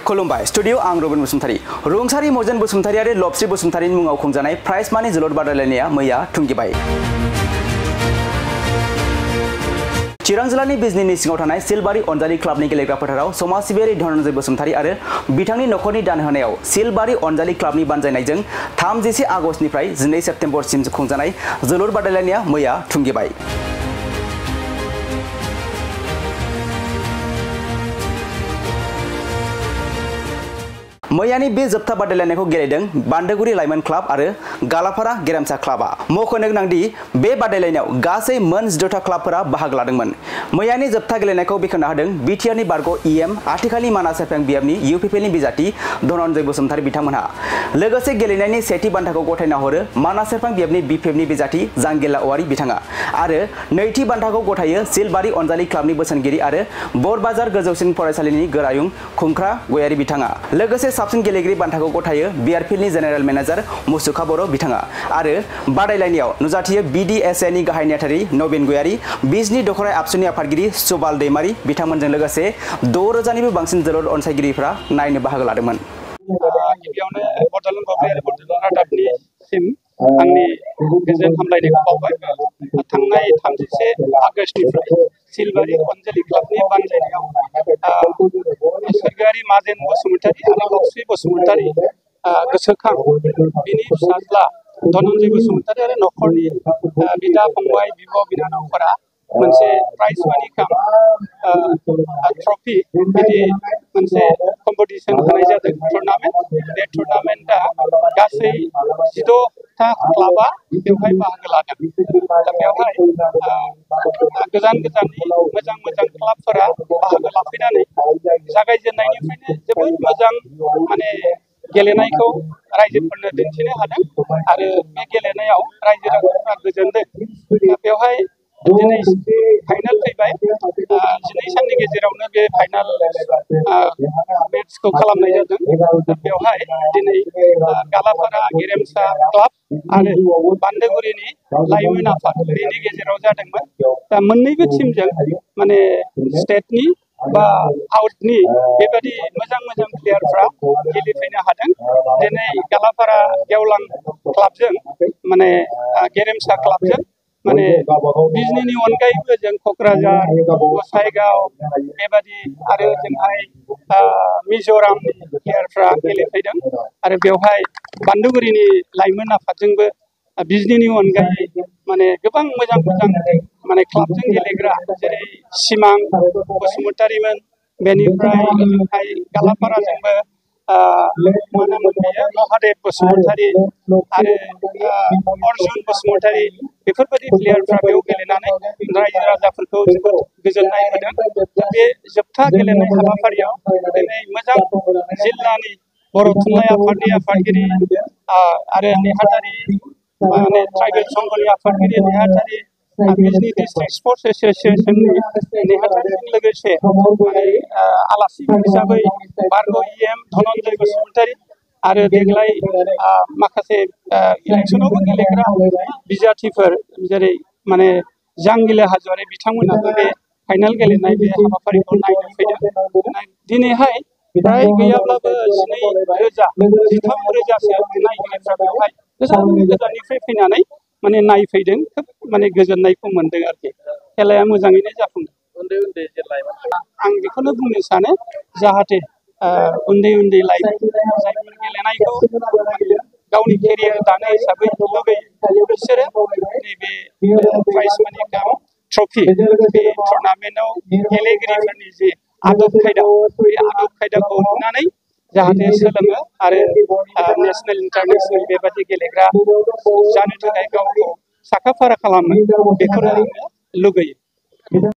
खुलुमबाय स्टुडियो आं रबिन बसुमतारी रुंसारि मर्जेन बसुमतारी आरो लबस्रि बसुमतारीनि मुङाव खुंजानाय प्राइज मानि जोलुर बादायलायनाया मैया थुंगिबाय। चिरां जिल्लानि बिजनीनि सिङाव थानाय सिलबारि अनजालि क्लाबनि गेलेग्रा फोथाराव समाज सिबियारि धनन्जय बसुमतारी आरो बिथांनि नखरनि दान होनायाव सिलबारि अनजालि क्लाबनि बानजायनायजों 31 आगस्तनिफ्राय 12 सेप्तेम्बरसिम खुंजानाय जोलुर बादायलायनाया मैया थुंगिबाय। मैयानि बे जोबथा बादायलायनायखौ गेलेदों बान्दोगुरि लाइमोन क्लाब आरो गालाफारा गेरेमसा क्लाबा। मख'नो गोनांदि बे बादायलायनायाव गासै मोन 14 क्लाबफोरा बाहागो लादोंमोन। मैयानि जोबथा गेलेनायखौ बेखेवना होदों बिटिआरनि बारग' इएम आथिखालनि मानास एफएम बिएफनि इउपिपिएलनि बिजाथि धनन्जय बसुमतारी बिथांमोनहा। लोगोसे गेलेनायनि सेथि बान्थाखौ गथायना हरो मानास एफएम बिएफनि बिपिएफनि बिजाथि जांगिला औवारी बिथाङा आरो नैथि बान्थाखौ गथायो सिलबारि अनजालि क्लाबनि बोसोनगिरि आरो बरबाजार गोजौसिन फरायसालिनि गोरायुं खुंख्रा गयारी बिथाङा। लोगोसे साबसिन गेलेगिरि बान्थाखौ गथायो बिआरपिएलनि जेनेरेल मेनेजार मुसुखा बर' बिथाङा आरो बादायलायनायाव नुजाथियो बिडिएसएनि गाहाय नेहाथारि नबिन गयारी, बिजनी दखराय आबसुनि आफादगिरि सुबाल दैमारी बिथांमोनजों लोगोसे 6000निबो बांसिन जोलुर अनसायगिरिफोरा नायनो बाहागो लादोंमोन। गिबियावनो बड'लेण्ड बुब्लि आरो बड'लेण्ड रादाबनिसिम आंनि गोजोन हामलायनायखौ बावबाय। थांनाय 31 आगस्तनिफ्राय सिलबारि अनजालि क्लाबनि बानजायनायाव सोरगोआरि माजेन बसुमतारी आरो लबस्रि बसुमतारी गोसोखां बिनि फिसाज्ला धनन्जय बसुमतारी आरो नखरनि बिदा फंबाय बिब' बिनानावफोरा मोनसे प्राइज मानि काम ट्रफि बिदि मोनसे कम्पिटिसन होनाय जादों टुर्नामेन्ट। बे टुर्नामेन्टआ गासै 16टा क्लाबा बेवहाय बाहागो लादों। दा बेवहाय गोजान गोजाननि मोजां मोजां क्लाबफोरा बाहागो लाफैनानै जागायजेननायनिफ्रायनो जोबोद मोजां माने गेलेनायखौ रायजोफोरनो दिन्थिनो हादों आरो बे गेलेनायाव रायजो राजाफ्रा गोजोनदों। बेवहाय दिनै फाइनाल फैबाय। 12 साननि गेजेरावनो बे फाइनाल मेट्सखौ खालामनाय जादों। बेवहाय दिनै गालाफारा गेरेमसा क्लाब आरो बान्दोगुरिनि लाइमोन आफाद बेनि गेजेराव जादोंमोन। दा मोन्नैबो टीमजों माने स्टेटनि बा आउटनि बेबायदि मोजां मोजां प्लेयारफ्रा गेलेफैनो हादों। दिनै गालाफारा गेवलां क्लाबजों माने गेरेमसा क्लाबजों माने बिजनीनि अनगायैबो जों क'क्राझार गसाइगाव बेबादि आरो जोंहाय मिज'रामनि प्लेयारफ्रा गेलेफैदों आरो बेवहाय बान्दोगुरिनि लाइमोन आफादजोंबो बिजनीनि अनगायै माने गोबां मोजां मोजां माने क्लाबजों गेलेग्रा जेरै सिमां बसुमतारीमोन, बेनिफ्राय ओजोंहाय गालाफाराजोंबो मानोमोन बेयो महादेब बसुमतारी आरो अर्जुन बसुमतारी बेफोरबायदि प्लेयारफ्रा बेयाव गेलेनानै रायजो राजाफोरखौ जोबोद गोजोननाय होदों। दा बे जोबथा गेलेनाय हाबाफारियाव दिनै मोजां जिल्लानि बर' थुनलाइ आफादनि आफादगिरि आरो नेहाथारि माने ट्राइबेल संघनि आफादगिरि नेहाथारि बिजनी डिस्ट्रिक्ट स्पर्ट्स एस'सिएशननि नेहाथारिजों लोगोसे माने आलासि हिसाबै बारग' इएम धनन्जय बसुमतारी आरो देग्लाय माखासे इलेक्सनावबो गेलेग्रा बिजाथिफोर जेरै माने जांगिला हाज'वारी बिथांमोनाबो बे फाइनाल गेलेनाय बे हाबाफारिखौ नायनो फैदों। दिनैहाय फ्राय गैयाब्लाबो 12,000-13,000सो नायगिरिफ्रा बेवहाय गोजान गोजाननिफ्राय फैनानै माने नायफैदों। खोब माने गोजोननायखौ मोनदों आरोखि। खेलाया मोजाङैनो जाफुंदों। उन्दै उन्दै जे लाइमोन आं बेखौनो बुंनो सानो जाहाथे उन्दै उन्दै लाइमोन जायफोर गेलेनायखौ गावनि केरियार दानो हिसाबै लुबैयो बिसोरो नैबे प्राइज मानि काम ट्रफि बे टुर्नामेन्टआव गेलेगिरिफोरनि जे आदब खायदा बे आदब खायदाखौ नुनानै जाहाथे सोलोङो आरो नेसनेल इन्टारनेसनेल बेबादि गेलेग्रा जानो थाखाय गावखौ साखा फारा खालामो बेखौनो आङो लुगैयो।